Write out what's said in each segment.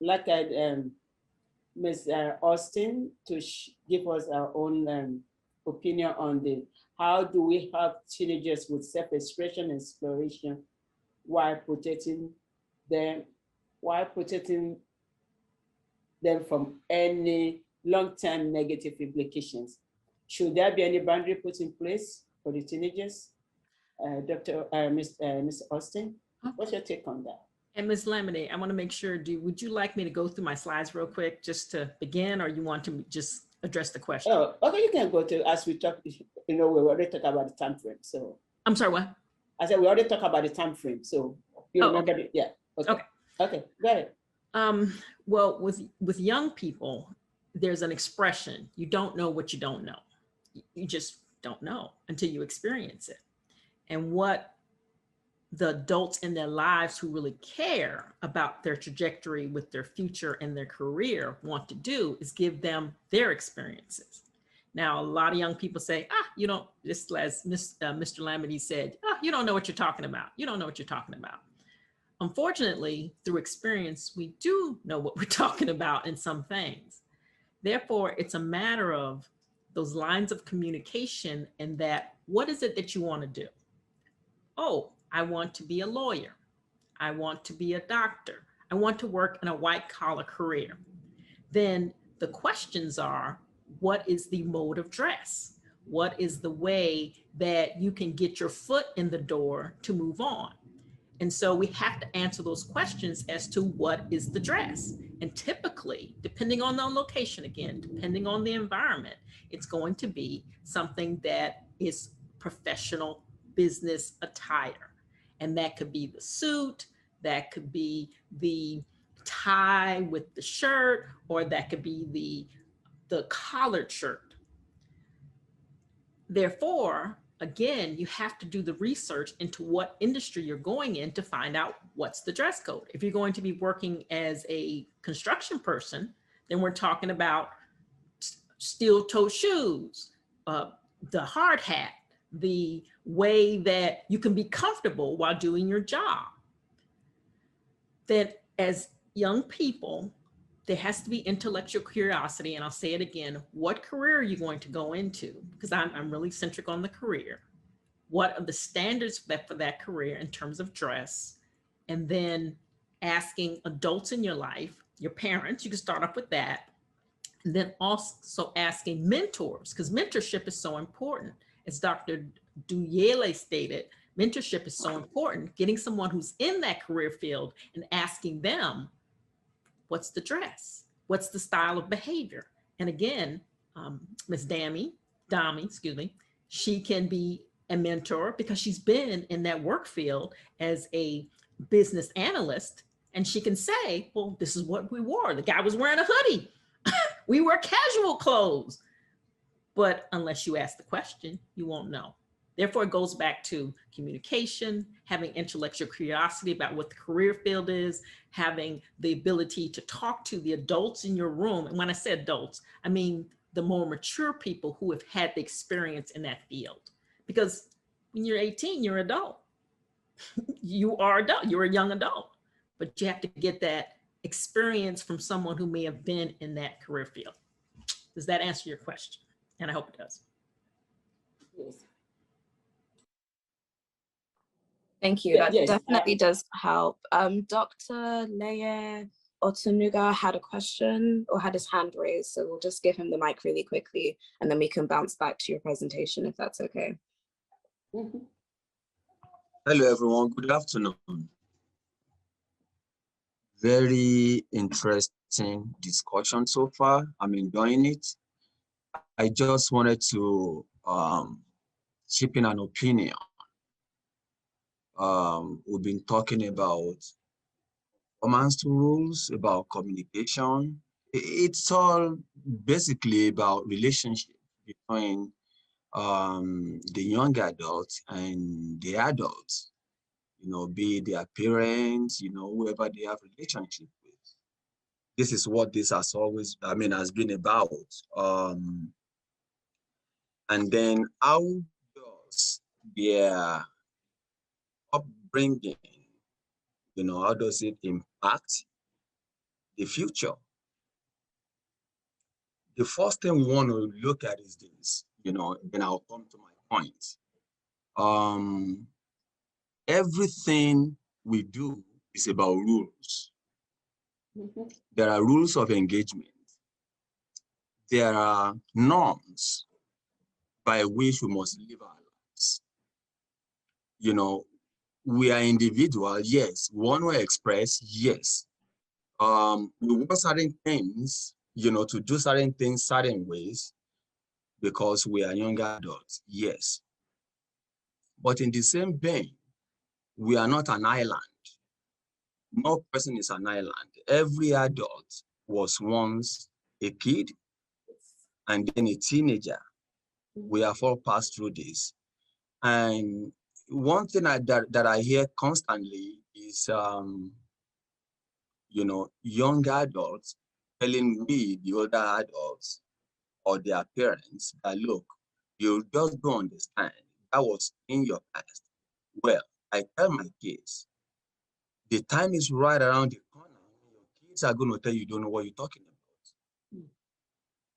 like Ms. Austin to give us our own opinion on the how do we help teenagers with self-expression and exploration while protecting them while protecting them from any long-term negative implications. Should there be any boundary put in place for the teenagers? Ms. Austin, what's your take on that? And Ms. Lamine, I want to make sure, would you like me to go through my slides real quick just to begin, or you want to just address the question? Oh, okay, you can go to, as we talk, we already talked about the time frame, so. I'm sorry, what? I said we already talked about the time frame, so you remember okay. Yeah, okay. Okay, go ahead. Well, with young people, there's an expression, you don't know what you don't know. You just don't know until you experience it. And what the adults in their lives who really care about their trajectory with their future and their career want to do is give them their experiences. Now, a lot of young people say, you don't, just as Mr. Lamity said, you don't know what you're talking about. You don't know what you're talking about. Unfortunately, through experience, we do know what we're talking about in some things. Therefore, it's a matter of those lines of communication and that, what is it that you want to do? Oh, I want to be a lawyer. I want to be a doctor. I want to work in a white collar career. Then the questions are, what is the mode of dress? What is the way that you can get your foot in the door to move on? And so we have to answer those questions as to what is the dress. And typically, depending on the location, again, depending on the environment, it's going to be something that is professional business attire. And that could be the suit, that could be the tie with the shirt, or that could be the collared shirt. Therefore, again, you have to do the research into what industry you're going in to find out what's the dress code. If you're going to be working as a construction person, then we're talking about steel-toe shoes, the hard hat, the way that you can be comfortable while doing your job. Then as young people, there has to be intellectual curiosity. And I'll say it again, what career are you going to go into? Because I'm really centric on the career. What are the standards for that career in terms of dress? And then asking adults in your life, your parents, you can start off with that. And then also asking mentors, because mentorship is so important. As Dr. Duyele stated, mentorship is so important, getting someone who's in that career field and asking them, what's the dress? What's the style of behavior? And again, Ms. Dami, she can be a mentor because she's been in that work field as a business analyst, and she can say, well, this is what we wore. The guy was wearing a hoodie. We wear casual clothes. But unless you ask the question, you won't know. Therefore, it goes back to communication, having intellectual curiosity about what the career field is, having the ability to talk to the adults in your room. And when I say adults, I mean the more mature people who have had the experience in that field. Because when you're 18, you're an adult. You are adult, you're a young adult. But you have to get that experience from someone who may have been in that career field. Does that answer your question? And I hope it does. Yes. Thank you. That yes, definitely does help. Dr. Leye Otunuga had a question or had his hand raised, so we'll just give him the mic really quickly and then we can bounce back to your presentation if that's okay. Mm-hmm. Hello, everyone. Good afternoon. Very interesting discussion so far. I'm enjoying it. I just wanted to chip in an opinion. We've been talking about performance rules, about communication. It's all basically about relationship between the young adults and the adults, be it their parents, whoever they have relationship with. This is what this has always, has been about. And then how does their upbringing How does it impact the future? The first thing we want to look at is this, then I'll come to my point. Everything we do is about rules. Mhm. There are rules of engagement. There are norms by which we must live our lives. We are individual, yes. We want to express, yes. We want certain things, to do certain things certain ways because we are younger adults, yes. But in the same vein, we are not an island. No person is an island. Every adult was once a kid and then a teenager. We have all passed through this. And one thing that I hear constantly is, young adults telling we, the older adults or their parents, that look, you just don't understand. That was in your past. Well, I tell my kids, the time is right around the corner. Your kids are going to tell you don't know what you're talking about.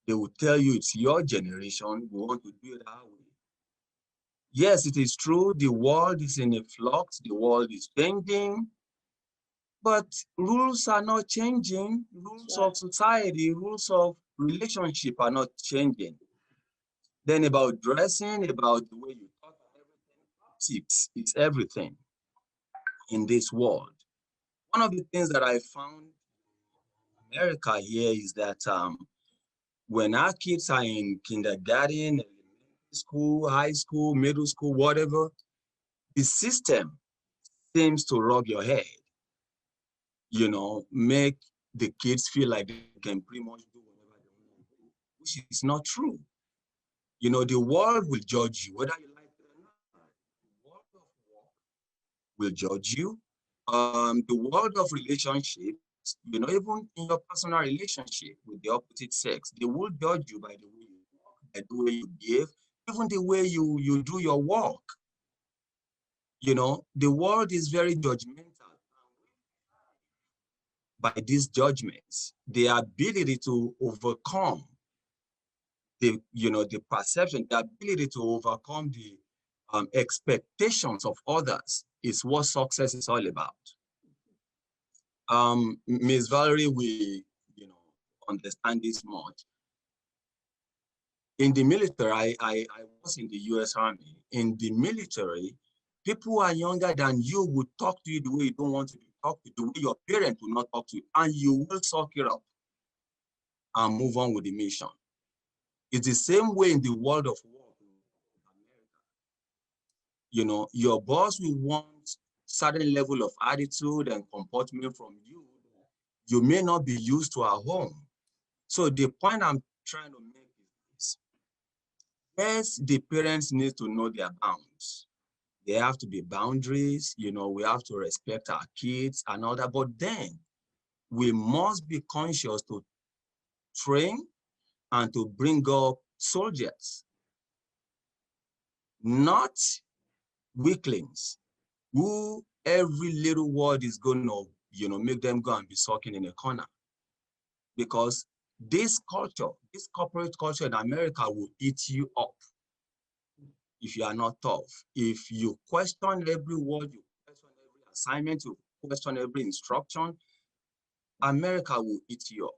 They will tell you it's your generation. We want to do it our way. Yes, it is true. The world is in a flux. The world is changing. But rules are not changing. Rules of society, rules of relationship are not changing. Then about dressing, about the way you talk, everything, it's everything in this world. One of the things that I found in America here is that when our kids are in kindergarten, elementary school, high school, middle school, whatever, the system seems to rub your head, make the kids feel like they can pretty much do whatever they want to do, which is not true. The world will judge you, whether you like it or not. The world of work will judge you. The world of relationships, even in your personal relationship with the opposite sex, they will judge you by the way you talk, by the way you behave, even the way you do your work. The world is very judgmental. By these judgments, the ability to overcome the perception, the ability to overcome the expectations of others is what success is all about. Ms. Valerie will, understand this much. In the military, I was in the US Army. In the military, people who are younger than you would talk to you the way you don't want to be talked to, the way your parents will not talk to you, and you will suck it up and move on with the mission. It's the same way in the world of work in America. Your boss will want certain level of attitude and comportment from you. You may not be used to at home. So the point I'm trying to make is this. Yes, the parents need to know their bounds. There have to be boundaries. We have to respect our kids and all that. But then we must be conscious to train and to bring up soldiers, not weaklings who every little word is going to, make them go and be sulking in a corner. Because this culture, this corporate culture in America will eat you up if you are not tough. If you question every word, you question every assignment, you question every instruction, America will eat you up.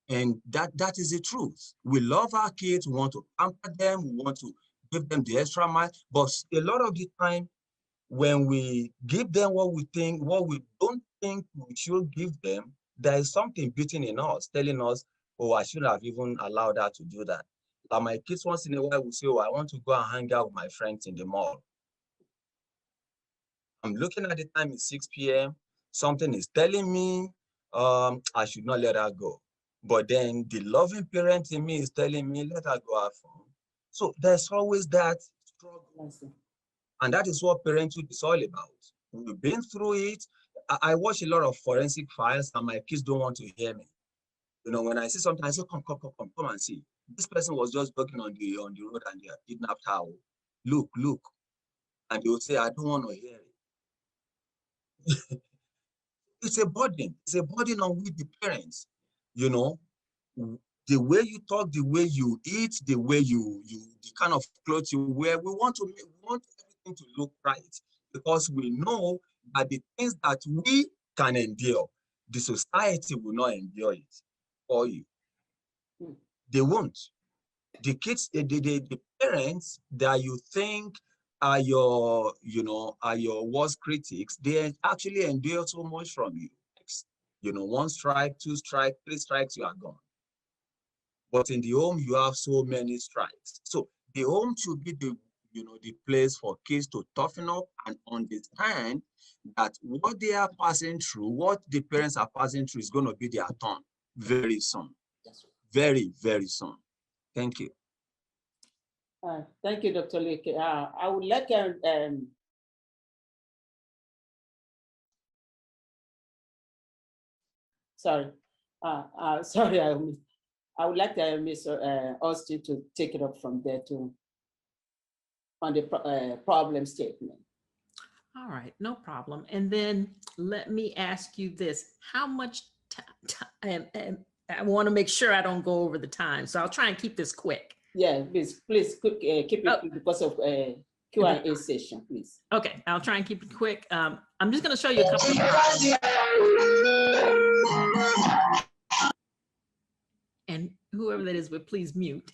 And that is the truth. We love our kids, we want to pamper them, we want to give them the extra mile, but a lot of the time, when we give them what we don't think we should give them, there is something beating in us, telling us, oh, I should have even allowed her to do that. Like my kids once in a while will say, oh, I want to go and hang out with my friends in the mall. I'm looking at the time, it's 6 p.m. Something is telling me I should not let her go. But then the loving parent in me is telling me, let her go have fun. So there's always that struggle. And that is what parenthood is all about. We've been through it. I watch a lot of forensic files and my kids don't want to hear me. When I see something, I say, come and see. This person was just walking on the road and they have kidnapped her. Look. And they will say, I don't want to hear it. It's a burden. It's a burden on we the parents. You know, the way you talk, the way you eat, the way the kind of clothes you wear. We want everything to look right because we know that the things that we can endure, the society will not endure it for you. They won't. The kids, the parents that you think are your, are your worst critics, they actually endure so much from you. One strike, two strike, three strikes, you are gone. But in the home, you have so many strikes. So the home should be the place for kids to toughen up and understand that what they are passing through, what the parents are passing through is going to be their turn very soon. Very, very soon. Thank you. Thank you, Dr. Leke. I would like sorry, I would like Mr. Austin to take it up from there too on the problem statement. All right, no problem. And then let me ask you this: how much time? I want to make sure I don't go over the time, so I'll try and keep this quick. Yeah, please keep it because of Q&A session, please. Okay, I'll try and keep it quick. I'm just going to show you a couple of and whoever that is, but please mute.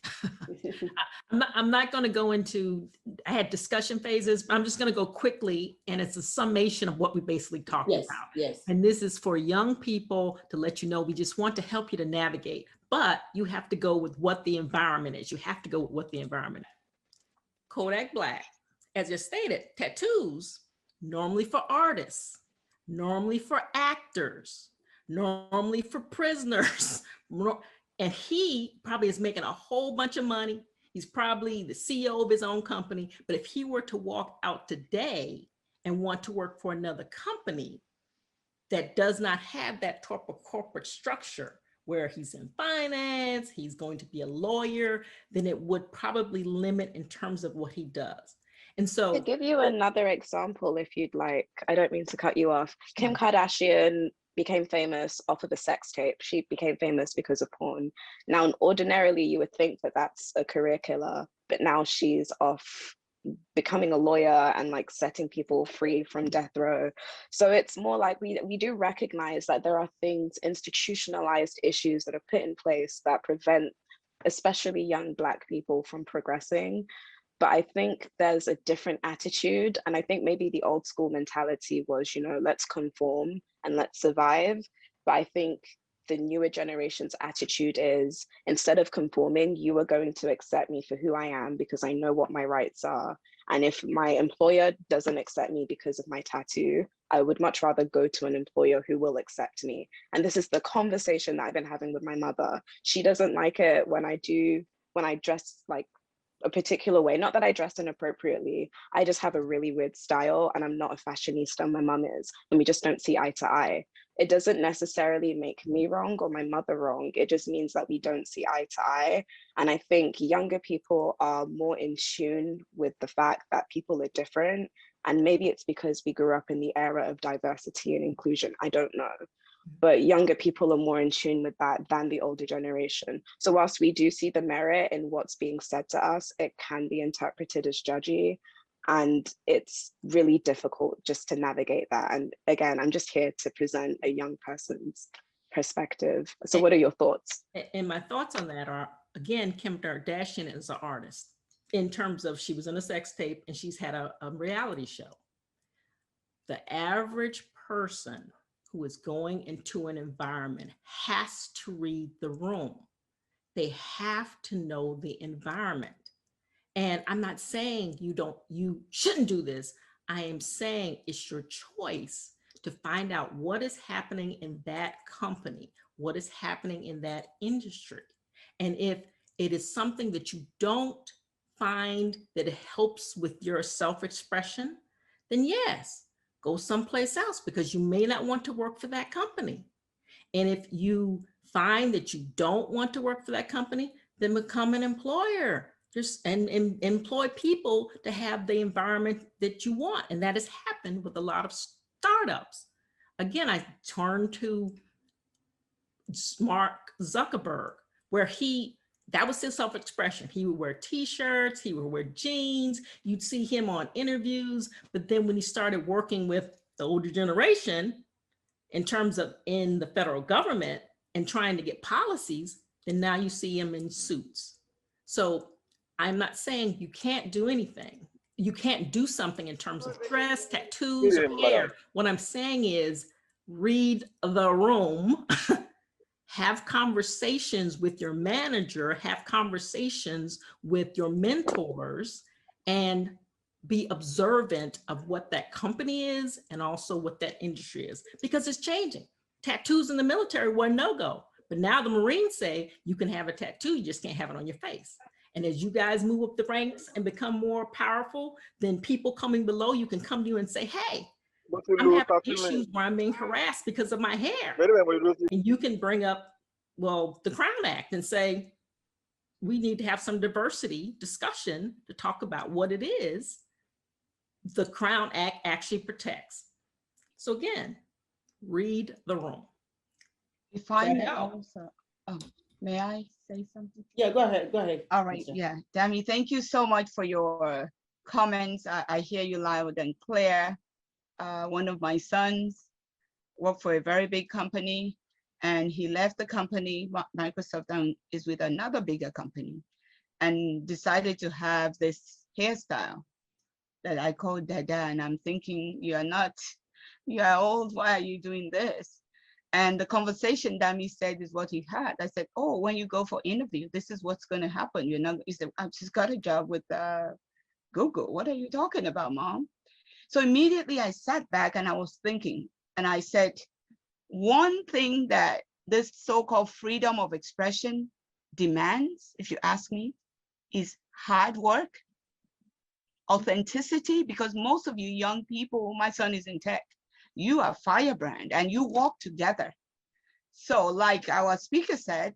I'm not going to go into, I had discussion phases, but I'm just going to go quickly, and it's a summation of what we basically talked about. Yes. And this is for young people to let you know, we just want to help you to navigate, but you have to go with what the environment is. You have to go with what the environment is. Kodak Black, as you stated, tattoos, normally for artists, normally for actors, normally for prisoners. And he probably is making a whole bunch of money. He's probably the CEO of his own company. But if he were to walk out today and want to work for another company that does not have that type of corporate structure where he's in finance, he's going to be a lawyer, then it would probably limit in terms of what he does. And so to give you another example, if you'd like, I don't mean to cut you off. Kim Kardashian became famous off of a sex tape. She became famous because of porn. Now, ordinarily, you would think that that's a career killer, but now she's off becoming a lawyer and like setting people free from death row. So it's more like we do recognize that there are things, institutionalized issues that are put in place that prevent especially young Black people from progressing. But I think there's a different attitude. And I think maybe the old school mentality was, let's conform and let's survive. But I think the newer generation's attitude is, instead of conforming, you are going to accept me for who I am because I know what my rights are. And if my employer doesn't accept me because of my tattoo, I would much rather go to an employer who will accept me. And this is the conversation that I've been having with my mother. She doesn't like it when I dress like a particular way. Not that I dress inappropriately. I just have a really weird style and I'm not a fashionista. My mom is, and we just don't see eye to eye. It doesn't necessarily make me wrong or my mother wrong. It just means that we don't see eye to eye. And I think younger people are more in tune with the fact that people are different. And maybe it's because we grew up in the era of diversity and inclusion. I don't know. But younger people are more in tune with that than the older generation. So whilst we do see the merit in what's being said to us, it can be interpreted as judgy. And it's really difficult just to navigate that. And again, I'm just here to present a young person's perspective. So what are your thoughts? And my thoughts on that are, again, Kim Kardashian is an artist in terms of she was in a sex tape and she's had a reality show. The average person who is going into an environment has to read the room. They have to know the environment. And I'm not saying you shouldn't do this. I am saying it's your choice to find out what is happening in that company, what is happening in that industry. And if it is something that you don't find that it helps with your self-expression, then yes, go someplace else because you may not want to work for that company. And if you find that you don't want to work for that company, then become an employer and employ people to have the environment that you want. And that has happened with a lot of startups. Again, I turn to Mark Zuckerberg, where that was his self-expression. He would wear t-shirts, he would wear jeans, you'd see him on interviews, but then when he started working with the older generation in terms of in the federal government and trying to get policies, then now you see him in suits. So I'm not saying you can't do anything. You can't do something in terms of dress, tattoos, or hair. What I'm saying is read the room, have conversations with your manager, have conversations with your mentors, and be observant of what that company is and also what that industry is, because it's changing. Tattoos in the military were no-go, but now the Marines say you can have a tattoo, you just can't have it on your face. And as you guys move up the ranks and become more powerful, then people coming below you can come to you and say, hey, I'm having issues where I'm being harassed because of my hair. And you can bring up, well, the Crown Act and say, we need to have some diversity discussion to talk about what it is the Crown Act actually protects. So again, read the room. If I may also, may I say something? Yeah, go ahead. All right, yeah. Dami, thank you so much for your comments. I hear you loud and clear. One of my sons worked for a very big company and he left the company, Microsoft, and is with another bigger company, and decided to have this hairstyle that I call Dada. And I'm thinking, you are old, why are you doing this? And the conversation Dami said is what he had. I said, oh, when you go for interview, this is what's going to happen. He said, I've just got a job with Google. What are you talking about, Mom? So immediately I sat back and I was thinking, and I said, one thing that this so-called freedom of expression demands, if you ask me, is hard work, authenticity, because most of you young people, my son is in tech, you are firebrand and you walk together. So like our speaker said,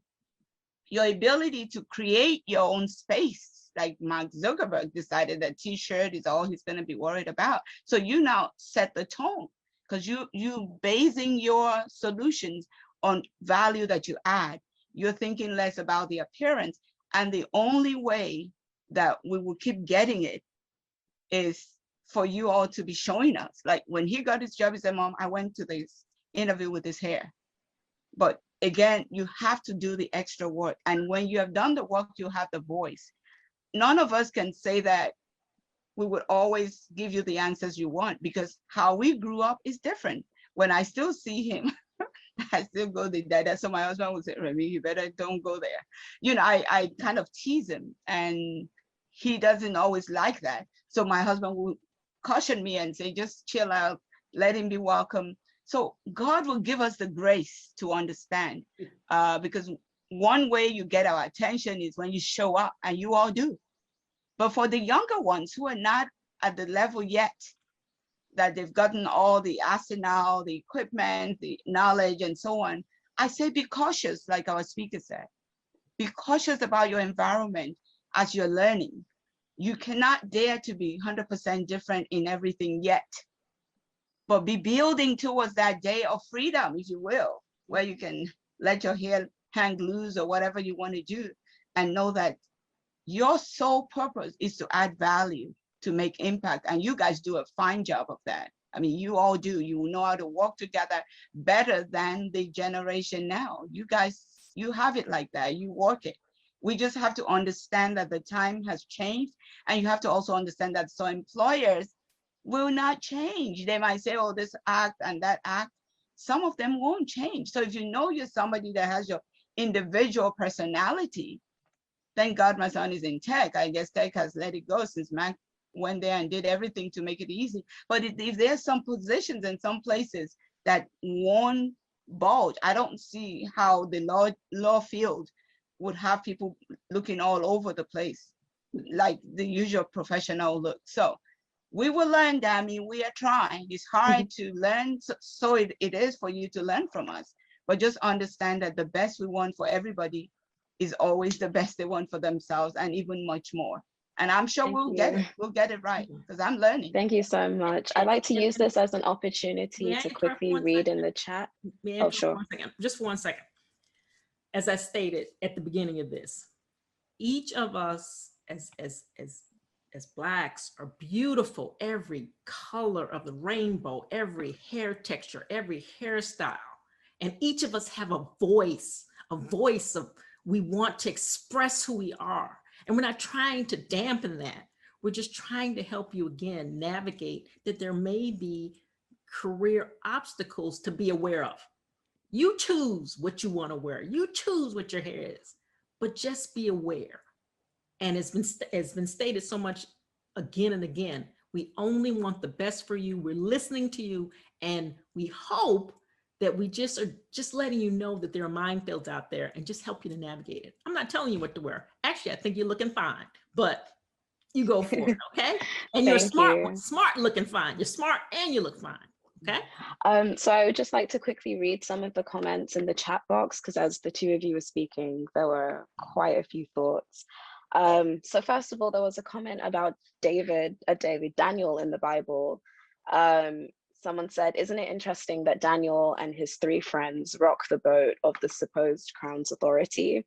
your ability to create your own space, like Mark Zuckerberg decided that t-shirt is all he's going to be worried about. So you now set the tone because you basing your solutions on value that you add. You're thinking less about the appearance. And the only way that we will keep getting it is for you all to be showing us. Like when he got his job, he said, Mom, I went to this interview with this hair. But again, you have to do the extra work. And when you have done the work, you have the voice. None of us can say that we would always give you the answers you want, because how we grew up is different. When I still see him, I still go to Dada. So my husband would say, Remy, you better don't go there. You know, I kind of tease him and he doesn't always like that. So my husband will caution me and say, just chill out, let him be welcome. So God will give us the grace to understand, because one way you get our attention is when you show up, and you all do. But for the younger ones who are not at the level yet, that they've gotten all the arsenal, the equipment, the knowledge, and so on, I say be cautious, like our speaker said. Be cautious about your environment as you're learning. You cannot dare to be 100% different in everything yet, but be building towards that day of freedom, if you will, where you can let your hair hang loose or whatever you want to do, and know that your sole purpose is to add value, to make impact. And you guys do a fine job of that. I mean, you all do. You know how to work together better than the generation now. You guys, you have it like that. You work it. We just have to understand that the time has changed. And you have to also understand that so employers will not change. They might say, oh, this act and that act. Some of them won't change. So if you know you're somebody that has your individual personality, thank God my son is in tech. I guess tech has let it go since Mac went there and did everything to make it easy. But if there's some positions in some places that won't bulge, I don't see how the law field would have people looking all over the place, like the usual professional look. So we will learn, Dami. We are trying. It's hard to learn, so it is for you to learn from us. But just understand that the best we want for everybody is always the best they want for themselves, and even much more. And I'm sure Thank we'll get you. it. We'll get it right because I'm learning. Thank you so much. I'd like to use this as an opportunity May I to interrupt quickly one read second? in the chat. May I Oh, interrupt sure. 1 second? Just 1 second. As I stated at the beginning of this, each of us as Blacks are beautiful. Every color of the rainbow, every hair texture, every hairstyle, and each of us have a voice of we want to express who we are. And we're not trying to dampen that. We're just trying to help you again navigate that there may be career obstacles to be aware of. You choose what you want to wear. You choose what your hair is, but just be aware. And it's been stated so much again and again. We only want the best for you. We're listening to you, and we hope that we just are just letting you know that there are minefields out there and just help you to navigate it. I'm not telling you what to wear. Actually, I think you're looking fine, but you go for it, okay? And you're smart looking fine. You're smart and you look fine, okay? So I would just like to quickly read some of the comments in the chat box, because as the two of you were speaking, there were quite a few thoughts. So first of all, there was a comment about Daniel in the Bible. Someone said, isn't it interesting that Daniel and his 3 friends rock the boat of the supposed crown's authority?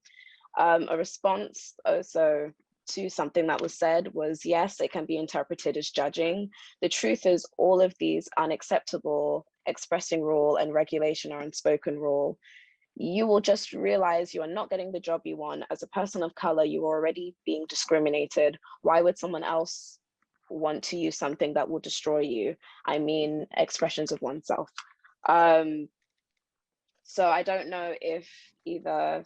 A response also to something that was said was, yes, it can be interpreted as judging. The truth is all of these unacceptable expressing rule and regulation are unspoken rule. You will just realize you are not getting the job you want. As a person of color, you are already being discriminated. Why would someone else want to use something that will destroy you? I mean, expressions of oneself. So I don't know if either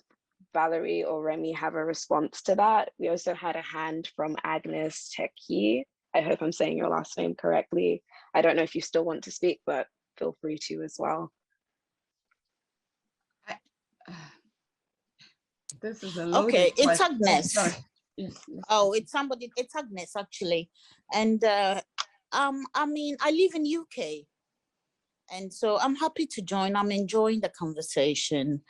Valerie or Remy have a response to that. We also had a hand from Agnes Teki. I hope I'm saying your last name correctly. I don't know if you still want to speak, but feel free to as well. This is a loaded Okay, it's question. Agnes. Sorry. Oh, it's Agnes actually. And I mean, I live in UK. And so I'm happy to join. I'm enjoying the conversation.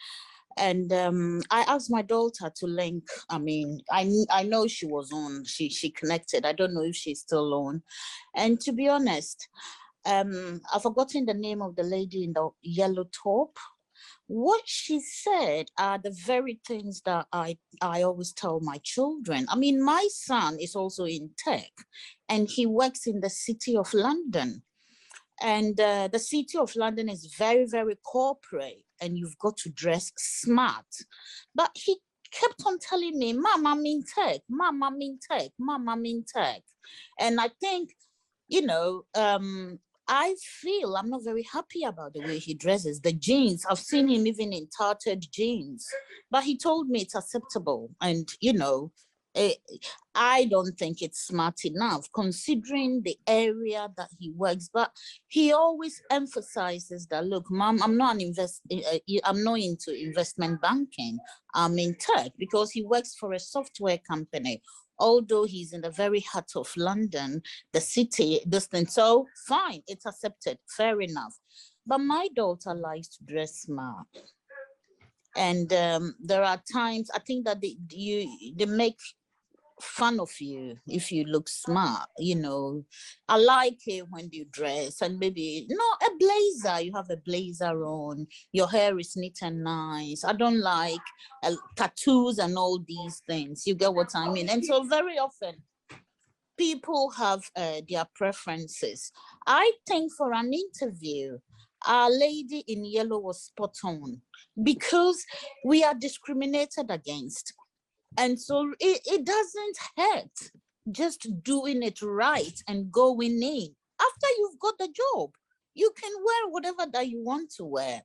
And I asked my daughter to link. I mean, I know she was on, she connected. I don't know if she's still on. And to be honest, I've forgotten the name of the lady in the yellow top. What she said are the very things that I always tell my children. I mean, my son is also in tech and he works in the City of London. And the City of London is very, very corporate and you've got to dress smart. But he kept on telling me, Mom, I'm in tech, Mom, I'm in tech, Mom, I'm in tech. And I think, you know, I feel I'm not very happy about the way he dresses. The jeans, I've seen him even in tattered jeans, but he told me it's acceptable. And, you know, I don't think it's smart enough considering the area that he works. But he always emphasizes that, look, Mom, I'm not into investment banking. I'm in tech, because he works for a software company. Although he's in the very heart of London, the city, distant. So fine, it's accepted, fair enough. But my daughter likes to dress smart. And there are times, I think that they make fun of you if you look smart, you know. I like it when you dress and maybe a blazer, you have a blazer on, your hair is neat and nice. I don't like tattoos and all these things, you get what I mean? And so very often people have their preferences. I think for an interview, our lady in yellow was spot on, because we are discriminated against. And so it doesn't hurt just doing it right and going in. After you've got the job, you can wear whatever that you want to wear,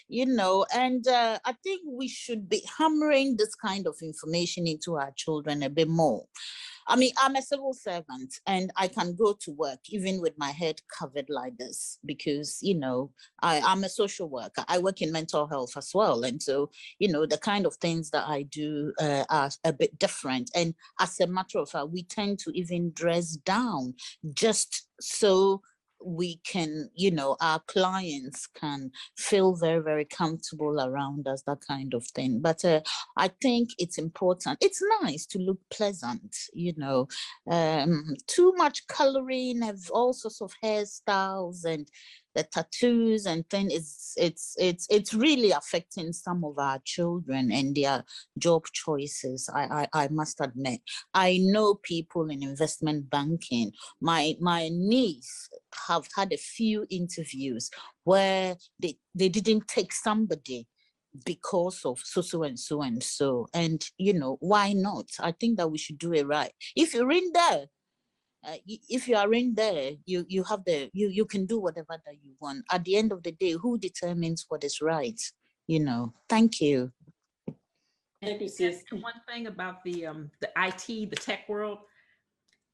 you know. And I think we should be hammering this kind of information into our children a bit more. I mean, I'm a civil servant and I can go to work even with my head covered like this because, you know, I'm a social worker. I work in mental health as well. And so, you know, the kind of things that I do are a bit different. And as a matter of fact, we tend to even dress down just so we can, you know, our clients can feel very, very comfortable around us, that kind of thing. But I think it's important. It's nice to look pleasant, you know. Too much coloring, have all sorts of hairstyles and the tattoos and things. It's really affecting some of our children and their job choices. I must admit. I know people in investment banking. My niece have had a few interviews where they didn't take somebody because of so and so and so. And you know, why not? I think that we should do it right. If you're in there, if you are in there, you have you can do whatever that you want. At the end of the day, who determines what is right? You know. Thank you. Thank you, sis. And one thing about the IT, the tech world,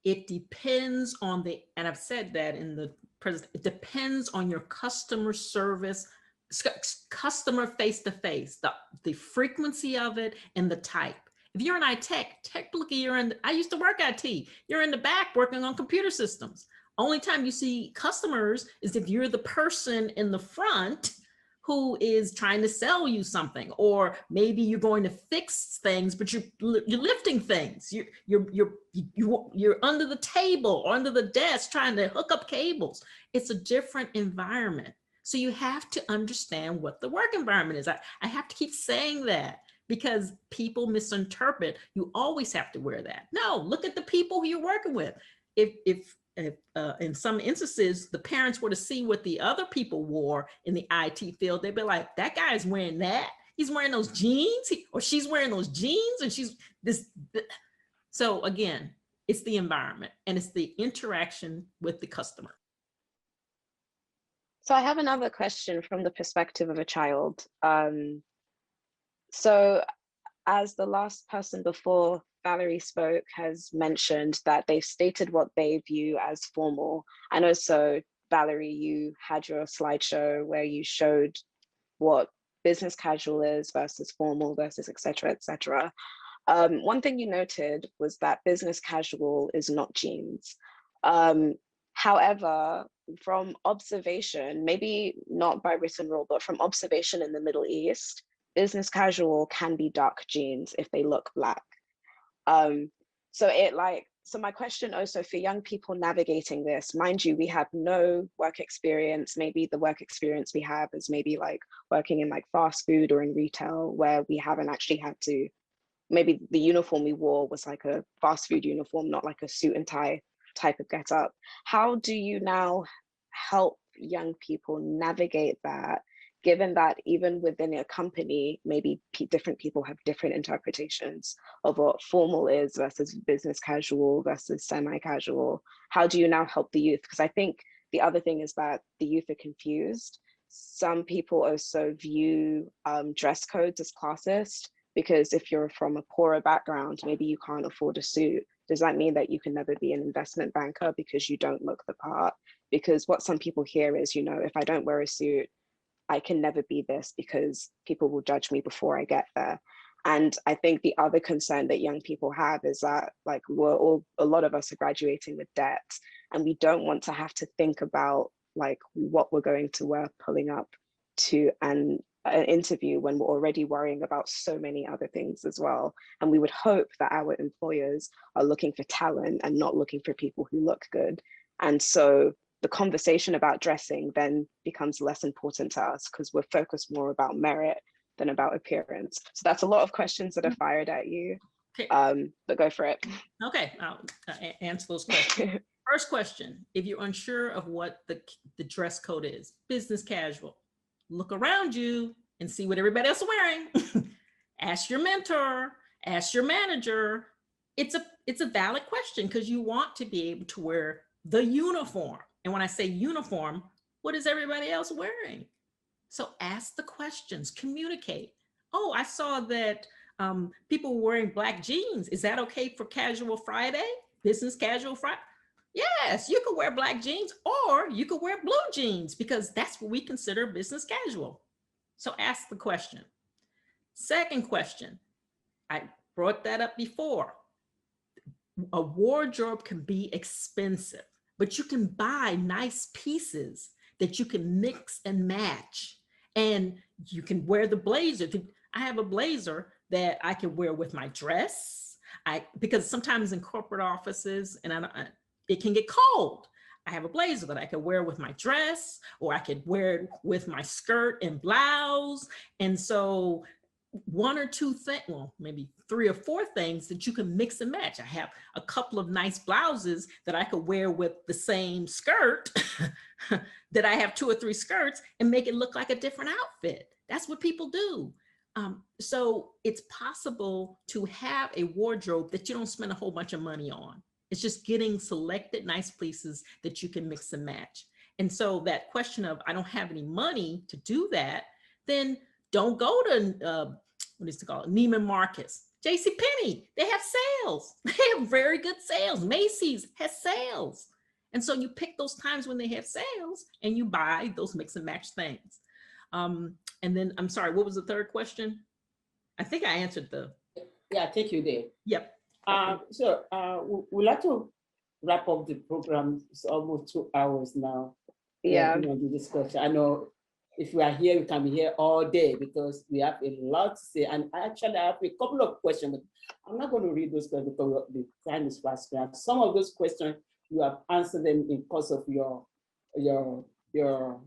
it depends on and I've said that in the present, it depends on your customer service, customer face-to-face, the frequency of it and the type. If you're in technically I used to work IT, you're in the back working on computer systems. Only time you see customers is if you're the person in the front who is trying to sell you something, or maybe you're going to fix things, but you're lifting things. You're under the table or under the desk trying to hook up cables. It's a different environment. So you have to understand what the work environment is. I have to keep saying that because people misinterpret. You always have to wear that. No, look at the people who you're working with. If in some instances, the parents were to see what the other people wore in the IT field, they'd be like, that guy's wearing that. He's wearing those jeans, or she's wearing those jeans, and she's this. So again, it's the environment and it's the interaction with the customer. So I have another question from the perspective of a child. So as the last person before Valerie spoke has mentioned that they've stated what they view as formal. And also, Valerie, you had your slideshow where you showed what business casual is versus formal versus et cetera, et cetera. One thing you noted was that business casual is not jeans. However, from observation, maybe not by written rule, but from observation in the Middle East, business casual can be dark jeans if they look black. So my question also for young people navigating this, mind you, we have no work experience. Maybe the work experience we have is maybe like working in like fast food or in retail, where we haven't actually had to, maybe the uniform we wore was like a fast food uniform, not like a suit and tie type of get up. How do you now help young people navigate that, given that even within a company, maybe different people have different interpretations of what formal is versus business casual versus semi-casual? How do you now help the youth? Because I think the other thing is that the youth are confused. Some people also view dress codes as classist, because if you're from a poorer background, maybe you can't afford a suit. Does that mean that you can never be an investment banker because you don't look the part? Because what some people hear is, you know, if I don't wear a suit, I can never be this because people will judge me before I get there. And I think the other concern that young people have is that, like, a lot of us are graduating with debt, and we don't want to have to think about like what we're going to wear pulling up to an interview when we're already worrying about so many other things as well. And we would hope that our employers are looking for talent and not looking for people who look good. And so the conversation about dressing then becomes less important to us because we're focused more about merit than about appearance. So that's a lot of questions that are fired at you, Okay. but go for it. Okay, I'll answer those questions. First question, if you're unsure of what the dress code is, business casual, look around you and see what everybody else is wearing. Ask your mentor, ask your manager. It's a valid question because you want to be able to wear the uniform. And when I say uniform, what is everybody else wearing? So ask the questions, communicate. Oh, I saw that people were wearing black jeans. Is that okay for casual Friday? Business casual Friday? Yes, you could wear black jeans, or you could wear blue jeans because that's what we consider business casual. So ask the question. Second question, I brought that up before. A wardrobe can be expensive. but you can buy nice pieces that you can mix and match. And you can wear the blazer. I have a blazer that I can wear with my dress. Because sometimes in corporate offices, and it can get cold. I have a blazer that I could wear with my dress, or I could wear it with my skirt and blouse. And so one or two things, well, maybe 3 or 4 things that you can mix and match. I have a couple of nice blouses that I could wear with the same skirt that I have 2 or 3 skirts and make it look like a different outfit. That's what people do. So it's possible to have a wardrobe that you don't spend a whole bunch of money on. It's just getting selected nice pieces that you can mix and match. And so that question of, I don't have any money to do that, then don't go to, what is it called? Neiman Marcus, JCPenney, they have sales. They have very good sales. Macy's has sales. And so you pick those times when they have sales and you buy those mix and match things. And then, I'm sorry, what was the third question? I think I answered the. Yeah, I think you did. Yep. We'd like to wrap up the program. It's almost 2 hours now. Yeah. The discussion. I know if we are here, we can be here all day because we have a lot to say. And actually, I have a couple of questions, but I'm not going to read those questions because the time is fast. Some of those questions, you have answered them in course of your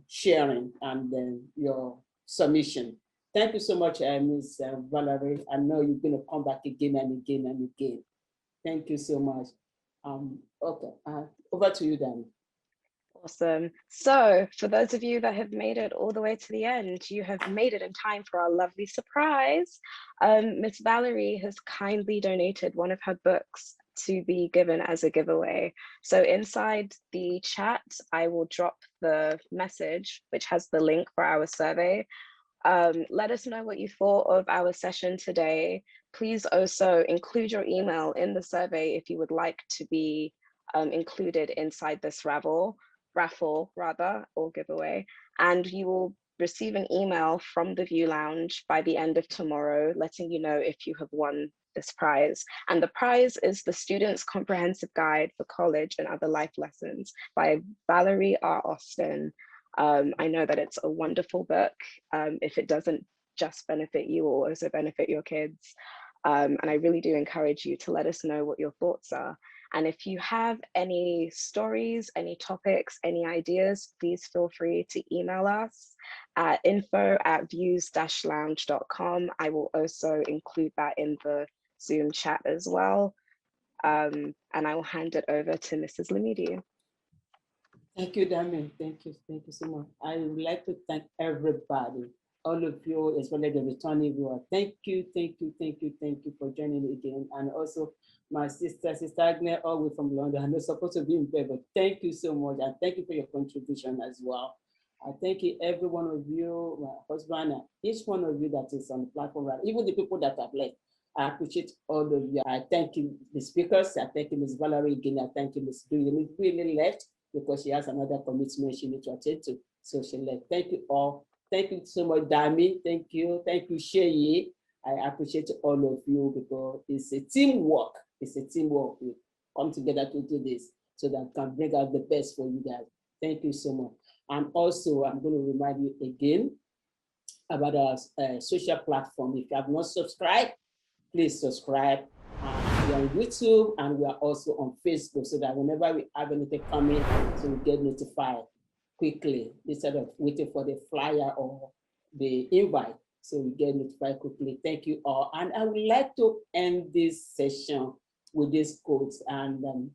sharing and then your submission. Thank you so much, Ms. Valerie. I know you're going to come back again and again and again. Thank you so much. Okay, over to you, Danny. Awesome. So for those of you that have made it all the way to the end, you have made it in time for our lovely surprise. Miss Valerie has kindly donated one of her books to be given as a giveaway. So inside the chat, I will drop the message, which has the link for our survey. Let us know what you thought of our session today. Please also include your email in the survey if you would like to be included inside this raffle or giveaway. And you will receive an email from the View Lounge by the end of tomorrow, letting you know if you have won this prize. And the prize is the Student's Comprehensive Guide for College and Other Life Lessons by Valerie R. Austin. I know that it's a wonderful book. If it doesn't just benefit you, will also benefit your kids. And I really do encourage you to let us know what your thoughts are. And if you have any stories, any topics, any ideas, please feel free to email us at info@views-lounge.com. I will also include that in the Zoom chat as well. And I will hand it over to Mrs. Lamidi. Thank you, Damien. Thank you so much. I would like to thank everybody, all of you, as well as the returning viewer. Thank you for joining me again. And also my sister Agnes, all the way from London. I'm not supposed to be in bed, but thank you so much. And thank you for your contribution as well. I thank you, every one of you, my husband, and each one of you that is on the platform, right? Even the people that have left. I appreciate all of you. I thank you, the speakers. I thank you, Ms. Valerie again. I thank you, Ms. Dewey. Ms. Dewey left because she has another commitment she needs to attend to. So she left. Thank you all. Thank you so much, Dami. Thank you, Sheyi. I appreciate all of you because it's a teamwork. It's a teamwork. We come together to do this so that we can bring out the best for you guys. Thank you so much. And also, I'm going to remind you again about our social platform. If you have not subscribed, please subscribe. We are on YouTube and we are also on Facebook so that whenever we have anything coming, so we get notified quickly instead of waiting for the flyer or the invite. So we get notified quickly. Thank you all. And I would like to end this session with this quote. And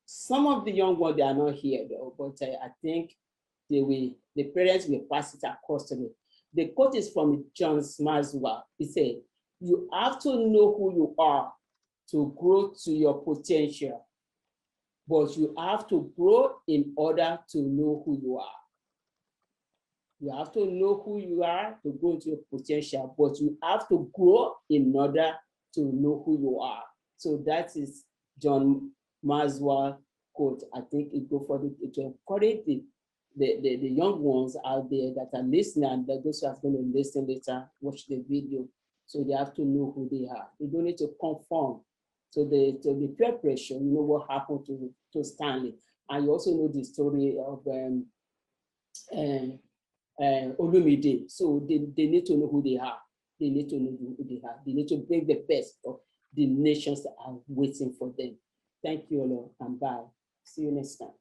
some of the young ones, they are not here though, but I think the parents will pass it across to me. The quote is from John Maswell. He said, "You have to know who you are to grow to your potential, but you have to grow in order to know who you are." You have to know who you are to grow to your potential, but you have to grow in order to know who you are. So that is John Maswell quote. I think it go for to encourage the young ones out there that are listening, and those who are going to listen later, watch the video. So they have to know who they are. They don't need to conform the peer pressure, you know what happened to Stanley. And you also know the story of Olumide. So they need to know who they are. They need to know who they are. They need to bring the best of the nations that are waiting for them. Thank you all, and bye. See you next time.